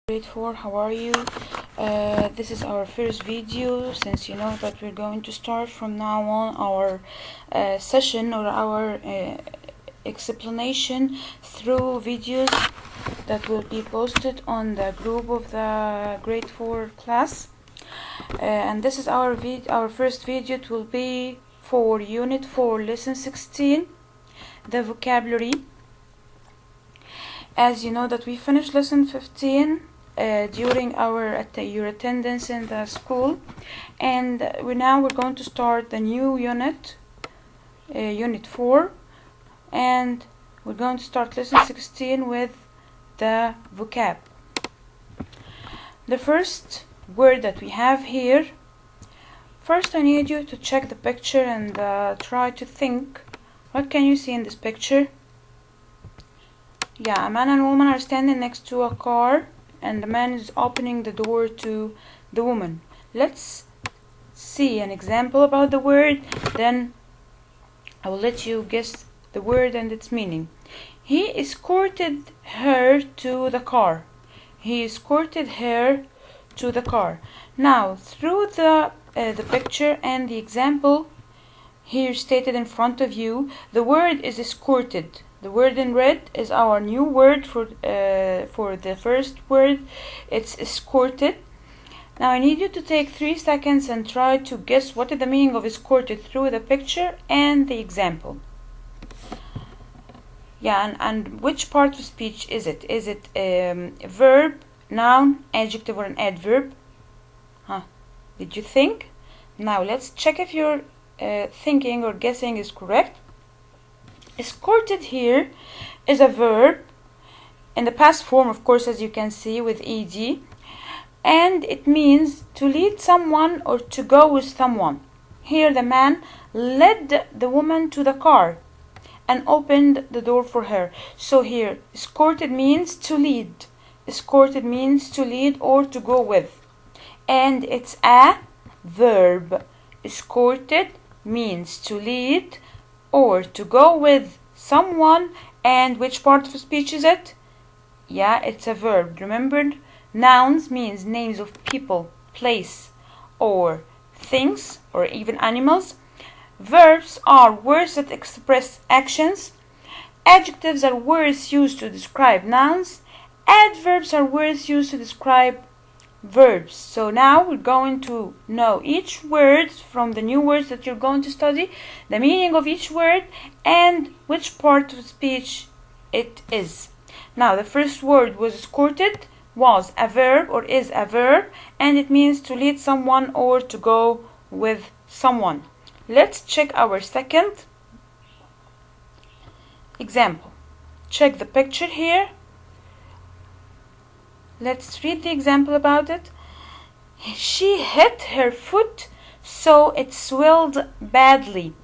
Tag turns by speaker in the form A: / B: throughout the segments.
A: Grade 4, how are you? This is our first video, since you know that we're going to start from now on our session or our explanation through videos that will be posted on the group of the grade 4 class. And this is our first video. It will be for unit 4 lesson 16, the vocabulary. As you know that we finished lesson 15 during your attendance in the school, and we're going to start the new unit, unit 4, and we're going to start lesson 16 with the vocab. The first word that we have here, first I need you to check the picture and try to think, what can you see in this picture? Yeah, a man and woman are standing next to a car, and the man is opening the door to the woman. Let's see an example about the word, then I will let you guess the word and its meaning. He escorted her to the car. He escorted her to the car. Now, through the picture and the example here stated in front of you, the word is escorted. The word in red is our new word for the first word. It's escorted. Now I need you to take 3 seconds and try to guess what is the meaning of escorted through the picture and the example. Yeah, and which part of speech is it? Is it a verb, noun, adjective, or an adverb? Did you think? Now let's check if your thinking or guessing is correct. Escorted here is a verb in the past form, of course, as you can see, with ed, and it means to lead someone or to go with someone. Here the man led the woman to the car and opened the door for her. So here escorted means to lead. Escorted means to lead or to go with, and it's a verb. Escorted means to lead or to go with someone, and which part of speech is it? Yeah, it's a verb. Remember, nouns means names of people, place, or things, or even animals. Verbs are words that express actions. Adjectives are words used to describe nouns. Adverbs are words used to describe verbs. So now we're going to know each word from the new words that you're going to study, the meaning of each word, and which part of speech it is. Now the first word was escorted, was a verb or is a verb, and it means to lead someone or to go with someone. Let's check our second example. Check the picture here. Let's read the example about it. She hit her foot, so it swelled badly.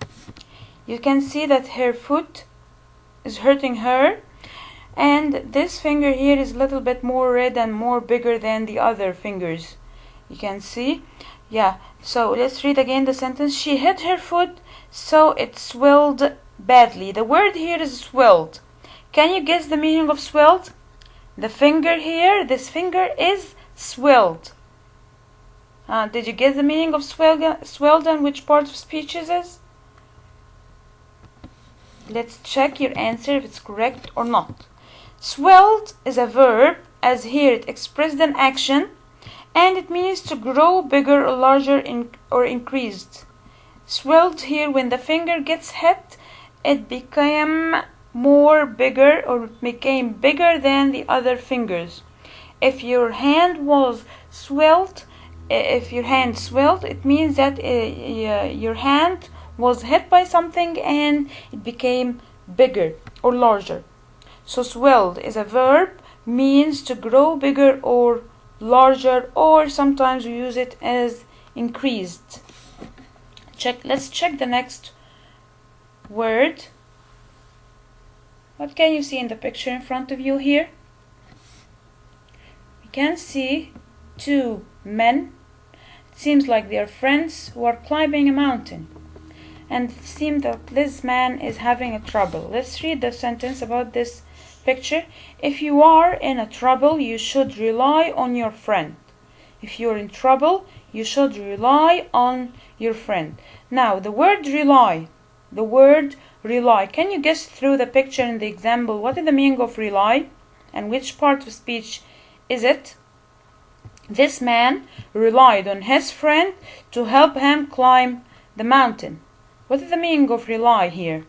A: You can see that her foot is hurting her, and this finger here is a little bit more red and more bigger than the other fingers. You can see? Yeah, so let's read again the sentence. She hit her foot, so it swelled badly. The word here is swelled. Can you guess the meaning of swelled? The finger here, this finger is swelled. Did you get the meaning of swelled and which part of speech is this? Let's check your answer if it's correct or not. Swelled is a verb, as here it expressed an action, and it means to grow bigger or larger or increased. Swelled here, when the finger gets hit, it became bigger than the other fingers. If your hand swelled, it means that your hand was hit by something and it became bigger or larger. So swelled is a verb, means to grow bigger or larger, or sometimes we use it as increased. Let's check the next word. What can you see in the picture in front of you here? We can see 2 men. It seems like they are friends who are climbing a mountain, and it seems that this man is having a trouble. Let's read the sentence about this picture. If you are in a trouble, you should rely on your friend. If you're in trouble, you should rely on your friend. Now, the word rely. Can you guess through the picture in the example what is the meaning of rely and which part of speech is it? This man relied on his friend to help him climb the mountain. What is the meaning of rely here?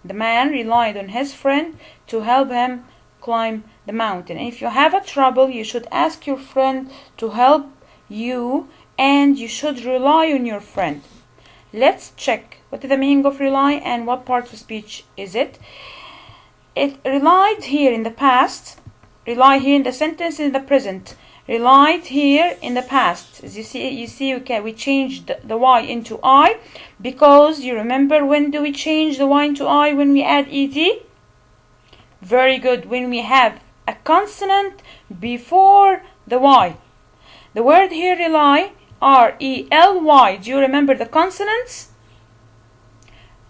A: The man relied on his friend to help him climb the mountain. And if you have a trouble, you should ask your friend to help you, and you should rely on your friend. Let's check what is the meaning of rely and what part of speech is it. It relied here in the past, rely here in the sentence in the present, relied here in the past. As you see, okay, we changed the y into I because you remember when do we change the y into I when we add ed? Very good, when we have a consonant before the y. The word here rely, R-E-L-Y. Do you remember the consonants?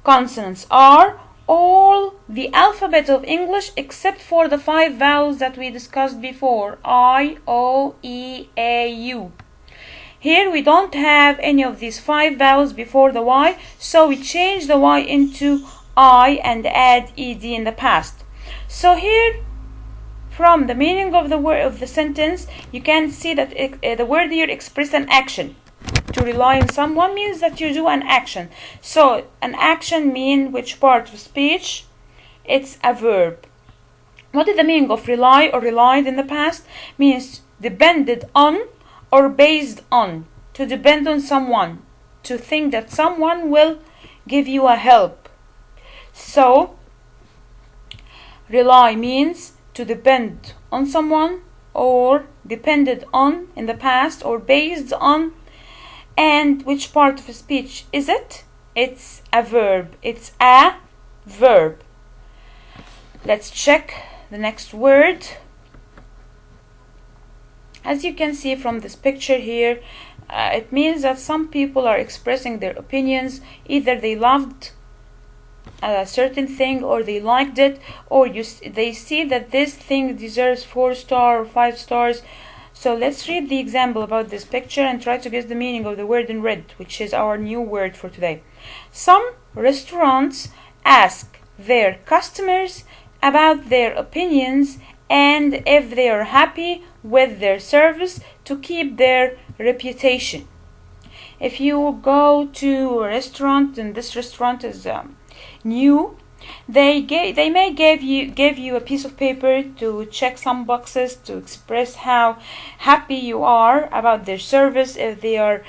A: Consonants are all the alphabet of English except for the 5 vowels that we discussed before. I, O, E, A, U. Here we don't have any of these 5 vowels before the Y, so we change the Y into I and add ed in the past. So here, from the meaning of the word of the sentence, you can see that the word here expresses an action. To rely on someone means that you do an action. So an action means which part of speech? It's a verb. What is the meaning of rely or relied in the past? Means depended on or based on. To depend on someone. To think that someone will give you a help. So rely means to depend on someone, or depended on in the past, or based on. And which part of speech is it? It's a verb. It's a verb. Let's check the next word. As you can see from this picture here, it means that some people are expressing their opinions. Either they loved a certain thing, or they liked it, or they see that this thing deserves 4 stars or 5 stars. So let's read the example about this picture and try to guess the meaning of the word in red, which is our new word for today. Some restaurants ask their customers about their opinions and if they are happy with their service to keep their reputation. If you go to a restaurant and this restaurant is new, they may give you a piece of paper to check some boxes to express how happy you are about their service. If the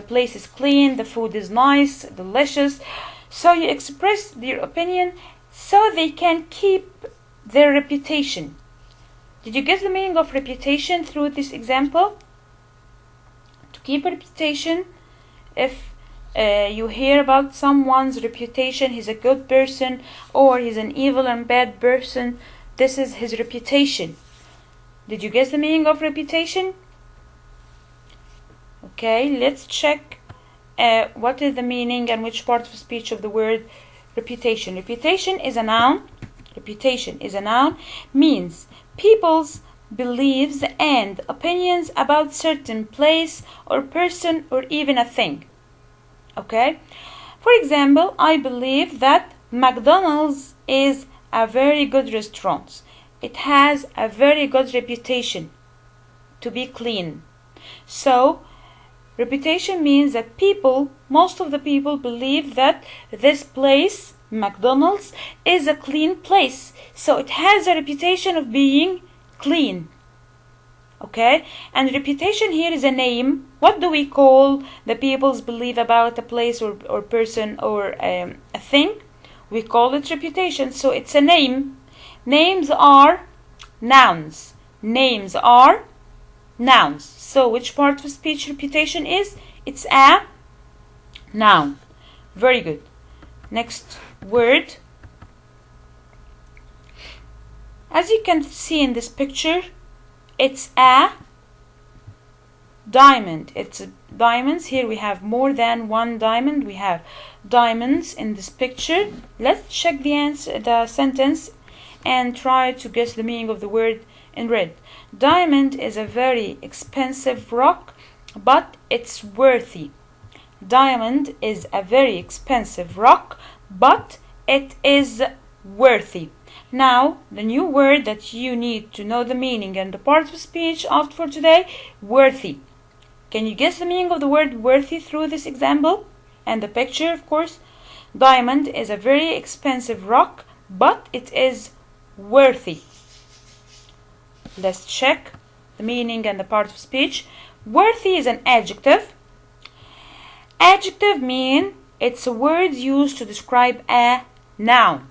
A: place is clean, the food is nice, delicious. So you express their opinion so they can keep their reputation. Did you get the meaning of reputation through this example? To keep a reputation, if you hear about someone's reputation, he's a good person or he's an evil and bad person, this is his reputation. Did you guess the meaning of reputation? Okay, let's check what is the meaning and which part of speech of the word reputation. Reputation is a noun. Reputation is a noun, means people's beliefs and opinions about certain place or person or even a thing. Okay, for example, I believe that McDonald's is a very good restaurant. It has a very good reputation to be clean. So reputation means that most of the people believe that this place, McDonald's, is a clean place. So it has a reputation of being clean. Okay, and reputation here is a name. What do we call the people's belief about a place or person or a thing? We call it reputation. So it's a name. Names are nouns. Names are nouns. So which part of speech reputation is? It's a noun. Very good. Next word. As you can see in this picture, it's a diamond. It's diamonds. Here we have more than one diamond. We have diamonds in this picture. Let's check the sentence. and try to guess the meaning of the word in red. Diamond is a very expensive rock, but it's worthy. Diamond is a very expensive rock, but it is worthy. Now, the new word that you need to know the meaning and the part of speech of for today, worthy. Can you guess the meaning of the word worthy through this example? And the picture, of course. Diamond is a very expensive rock, but it is worthy. Let's check the meaning and the part of speech. Worthy is an adjective. Adjective means it's a word used to describe a noun.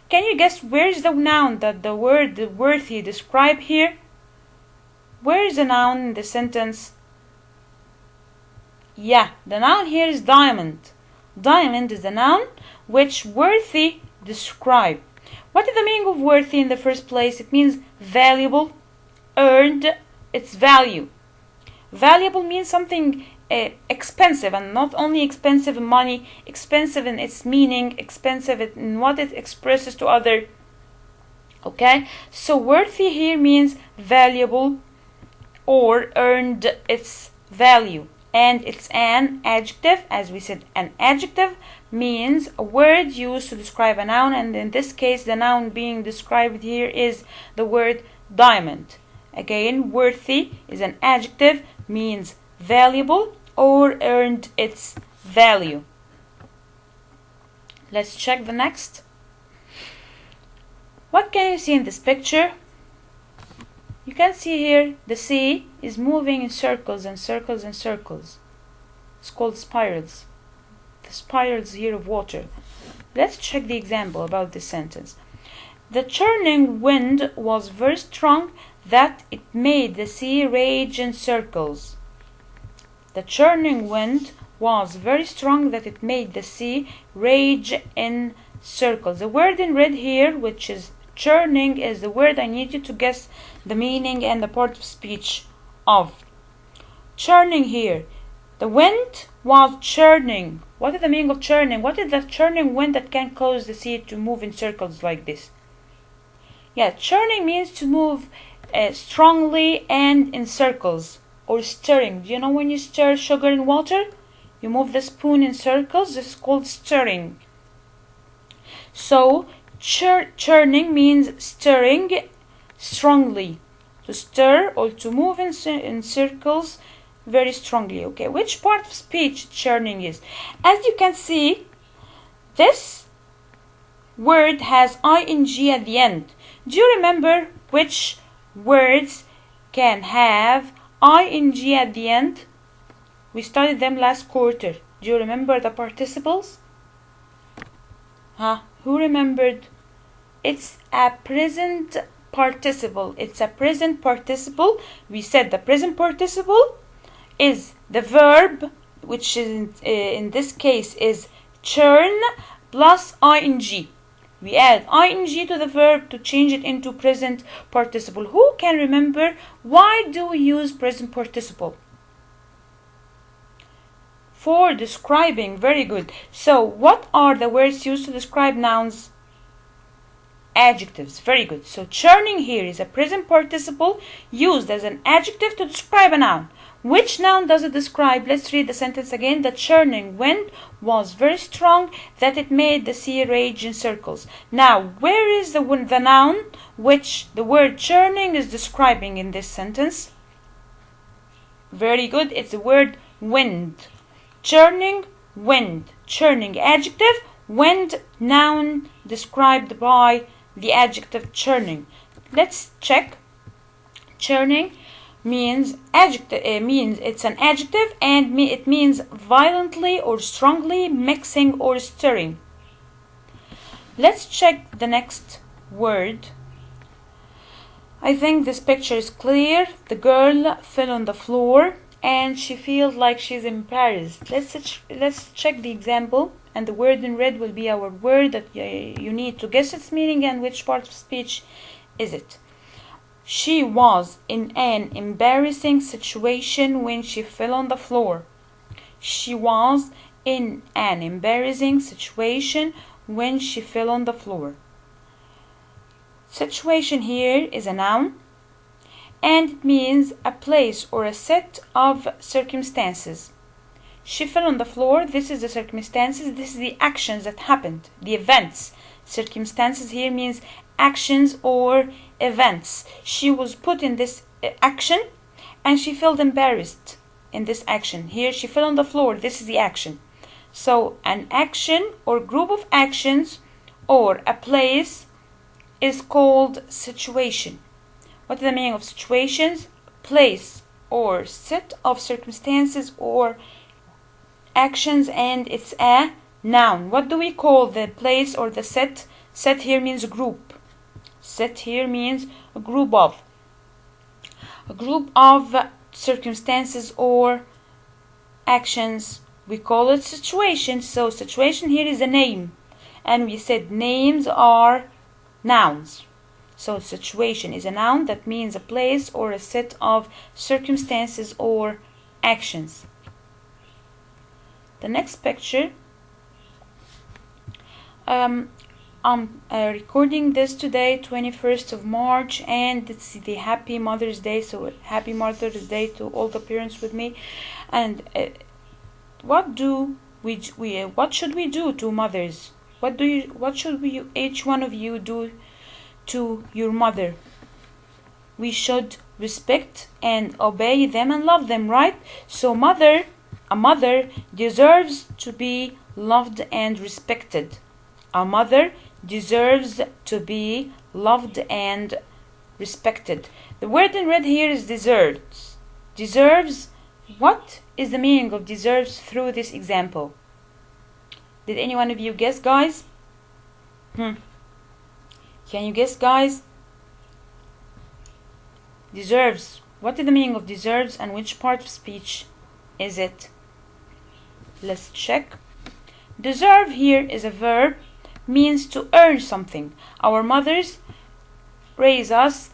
A: Can you guess where is the noun that the word worthy describe here? Where is the noun in the sentence? Yeah, the noun here is diamond. Diamond is the noun which worthy describe. What is the meaning of worthy in the first place? It means valuable, earned its value. Valuable means something expensive, and not only expensive in money, expensive in its meaning, expensive in what it expresses to other. Okay, so worthy here means valuable or earned its value, and it's an adjective. As we said, an adjective means a word used to describe a noun, and in this case the noun being described here is the word diamond. Again, worthy is an adjective, means valuable or earned its value. Let's check the next. What can you see in this picture? You can see here the sea is moving in circles and circles and circles. It's called spirals. The spirals here of water. Let's check the example about this sentence. The churning wind was very strong that it made the sea rage in circles. The churning wind was very strong that it made the sea rage in circles. The word in red here, which is churning, is the word I need you to guess the meaning and the part of speech of. Churning here. The wind was churning. What is the meaning of churning? What is the churning wind that can cause the sea to move in circles like this? Yeah, churning means to move strongly and in circles, or stirring. Do you know when you stir sugar in water? You move the spoon in circles. This is called stirring. So churning means stirring strongly, to stir or to move in circles very strongly. Okay, which part of speech churning is? As you can see, this word has ing at the end. Do you remember which words can have ing at the end? We studied them last quarter. Do you remember the participles? Who remembered? It's a present participle. It's a present participle. We said the present participle is the verb, which is in this case is churn plus ing. We add ing to the verb to change it into present participle. Who can remember why do we use present participle? For describing. Very good. So what are the words used to describe nouns? Adjectives. Very good. So churning here is a present participle used as an adjective to describe a noun. Which noun does it describe? Let's read the sentence again. The churning wind was very strong that it made the sea rage in circles. Now, where is the noun which the word churning is describing in this sentence? Very good. It's the word wind. Churning, wind. Churning, adjective. Wind, noun described by the adjective churning. Let's check. Churning means adjective, means it's an adjective, and it means violently or strongly mixing or stirring. Let's check the next word. I think this picture is clear. The girl fell on the floor and she feels like she's embarrassed. Let's check the example, and the word in red will be our word that you need to guess its meaning and which part of speech is it. She was in an embarrassing situation when she fell on the floor. She was in an embarrassing situation when she fell on the floor. Situation here is a noun, and it means a place or a set of circumstances. She fell on the floor. This is the circumstances. This is the actions that happened, the events. Circumstances here means actions or events. She was put in this action and she felt embarrassed in this action. Here she fell on the floor. This is the action. So an action or group of actions or a place is called situation. What is the meaning of situations? Place or set of circumstances or actions, and it's a noun. What do we call the place or the set? Set here means group. Set here means a group of. A group of circumstances or actions. We call it situation. So situation here is a name. And we said names are nouns. So situation is a noun that means a place or a set of circumstances or actions. The next picture, I'm recording this today, 21st of March, and it's the Happy Mother's Day. So Happy Mother's Day to all the parents with me. And what should we do to mothers? What should each one of you do to your mother? We should respect and obey them and love them, right? So a mother deserves to be loved and respected. A mother deserves to be loved and respected. The word in red here is deserves. Deserves. What is the meaning of deserves through this example? Did any one of you guess, guys? Can you guess, guys? Deserves. What is the meaning of deserves and which part of speech is it? Let's check. Deserve here is a verb, means to earn something. Our mothers raise us,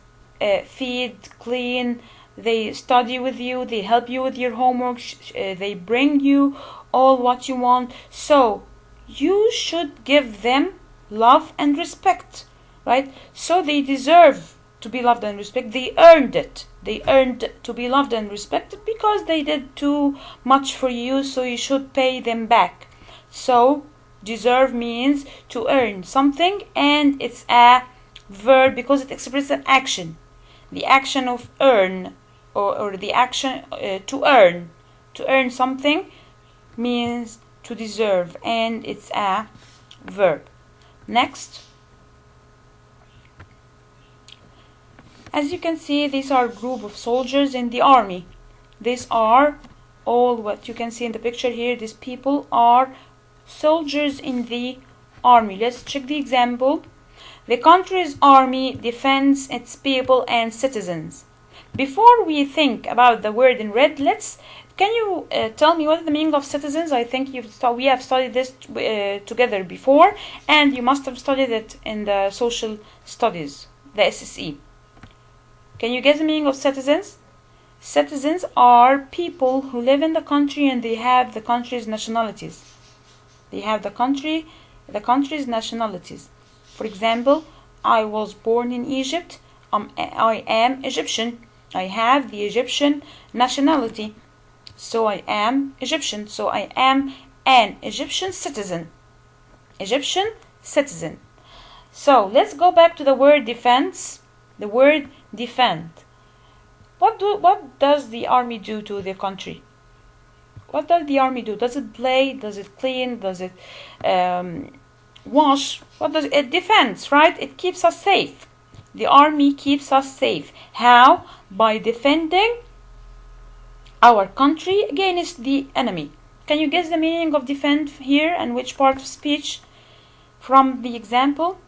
A: feed, clean, they study with you, they help you with your homework, they bring you all what you want. So you should give them love and respect, right? So they deserve to be loved and respected. They earned it. They earned to be loved and respected because they did too much for you, so you should pay them back. So deserve means to earn something, and it's a verb because it expresses an action. The action of earn or the action to earn something means to deserve, and it's a verb. Next. As you can see, these are a group of soldiers in the army. These are all what you can see in the picture here. These people are soldiers in the army. Let's check the example. The country's army defends its people and citizens. Before we think about the word in red, can you tell me what is the meaning of citizens? I think we have studied this together before, and you must have studied it in the social studies, the SSE. Can you guess the meaning of citizens? Citizens are people who live in the country and they have the country's nationalities. They have the country's nationalities. For example, I was born in Egypt. I am Egyptian. I have the Egyptian nationality. So I am Egyptian. So I am an Egyptian citizen. Egyptian citizen. So let's go back to the word defense. The word defend. What does the army do to the country? What does the army do? Does it play? Does it clean? Does it wash? What does it defends, right? It keeps us safe. The army keeps us safe. How? By defending our country against the enemy. Can you guess the meaning of defend here and which part of speech from the example?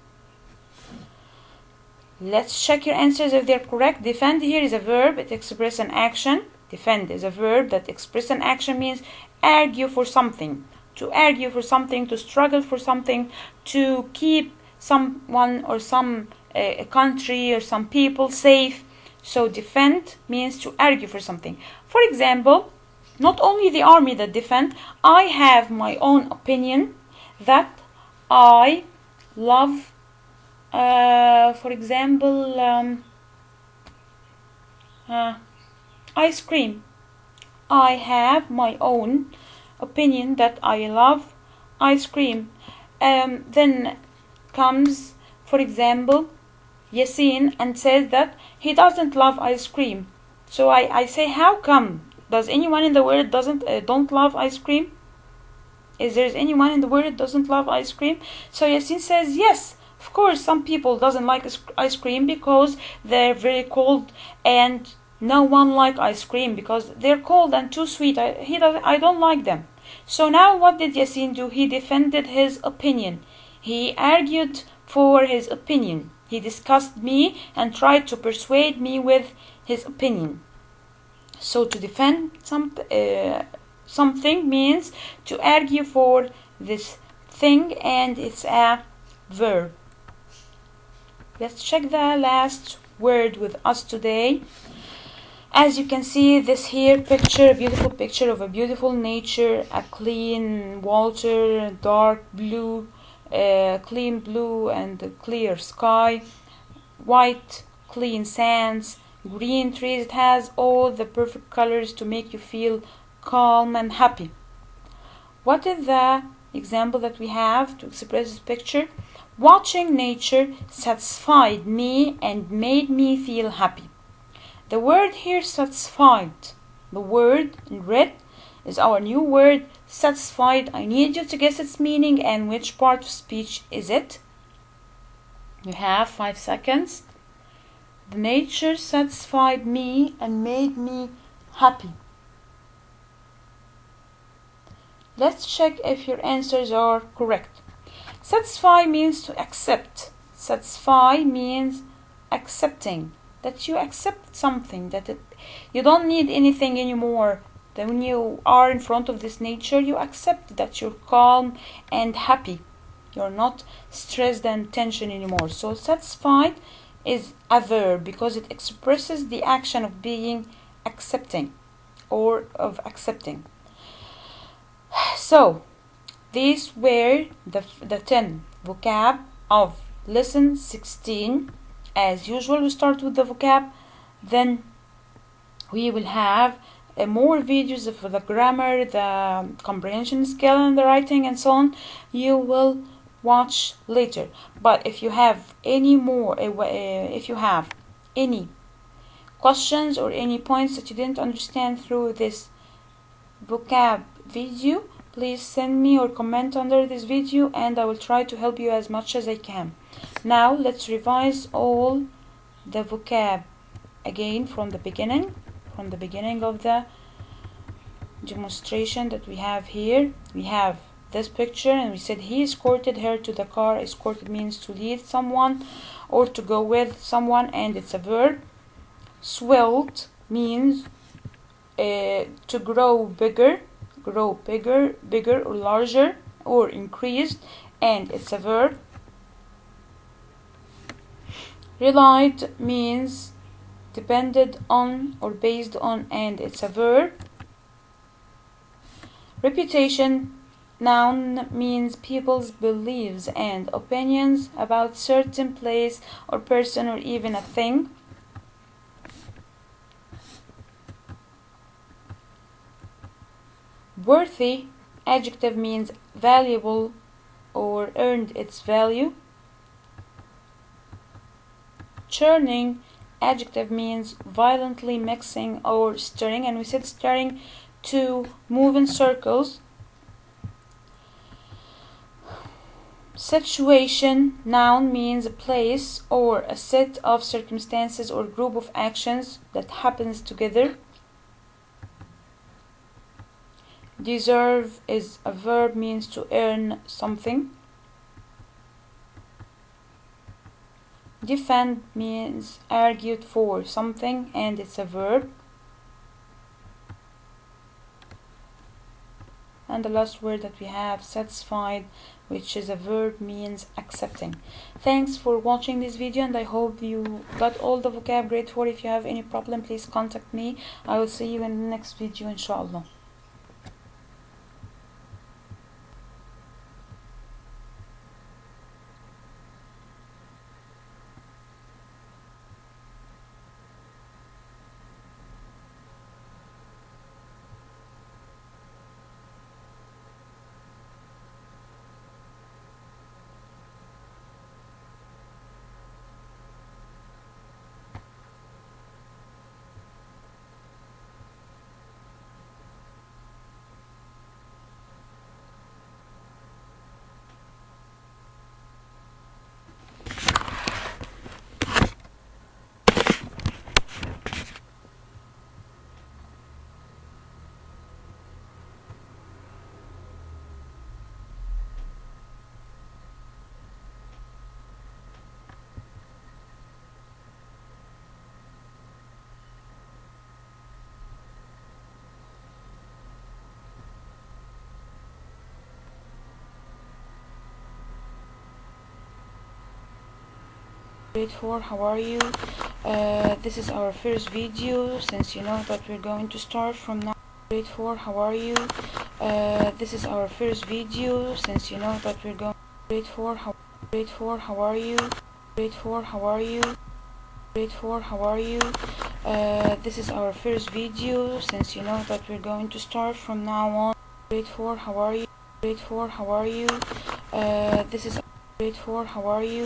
A: Let's check your answers if they're correct. Defend here is a verb. It expresses an action. Defend is a verb that expresses an action, means argue for something. To argue for something, to struggle for something, to keep someone or some country or some people safe. So defend means to argue for something. For example, not only the army that defend, I have my own opinion that I love For example, ice cream. I have my own opinion that I love ice cream. Then comes, for example, Yasin and says that he doesn't love ice cream. So I say, how come? Does anyone in the world don't love ice cream? Is there anyone in the world that doesn't love ice cream? So Yasin says, yes, of course, some people doesn't like ice cream because they're very cold, and no one like ice cream because they're cold and too sweet. I don't like them. So now what did Yasin do? He defended his opinion. He argued for his opinion. He discussed me and tried to persuade me with his opinion. So to defend something means to argue for this thing, and it's a verb. Let's check the last word with us today. As you can see, this here picture, a beautiful picture of a beautiful nature, a clean water, dark blue, clean blue and clear sky, white clean sands, green trees. It has all the perfect colors to make you feel calm and happy. What is the example that we have to express this picture? Watching nature satisfied me and made me feel happy. The word here, satisfied, the word in red is our new word, satisfied. I need you to guess its meaning and which part of speech is it. You have 5 seconds. The nature satisfied me and made me happy. Let's check if your answers are correct. Satisfy means to accept. Satisfy means accepting. That you accept something, that you don't need anything anymore. That when you are in front of this nature, you accept that you're calm and happy. You're not stressed and tension anymore. So satisfied is a verb because it expresses the action of being accepting or of accepting. So these were the 10 vocab of lesson 16. As usual, we start with the vocab, then we will have more videos for the grammar, the comprehension skill, and the writing, and so on. You will watch later. But if you have any more, if you have any questions or any points that you didn't understand through this vocab video, please send me or comment under this video, and I will try to help you as much as I can. Now let's revise all the vocab again from the beginning of the demonstration that we have here. We have this picture and we said he escorted her to the car. Escorted means to lead someone or to go with someone, and it's a verb. Swelled means to grow bigger or larger or increased, and it's a verb. Relied means depended on or based on, and it's a verb. Reputation, noun, means people's beliefs and opinions about certain place or person or even a thing. Worthy, adjective, means valuable or earned its value. Churning, adjective, means violently mixing or stirring, and we said stirring to move in circles. Situation, noun, means a place or a set of circumstances or group of actions that happens together. Deserve is a verb, means to earn something. Defend means argued for something, and it's a verb. And the last word that we have, satisfied, which is a verb, means accepting. Thanks for watching this video, and I hope you got all the vocab. Grade 4. If you have any problem, please contact me. I will see you in the next video, inshallah. Grade 4, how are you? This is our first video, since you know that we're going to start from now. Grade 4, how are you? This is our first video, since you know that we're going. Grade 4, Grade 4, how are you? Grade 4, how are you? Grade 4, how are you? This is our first video, since you know that we're going to start from now on. Grade 4, how are you? Grade 4, how are you? This is Grade 4, how are you?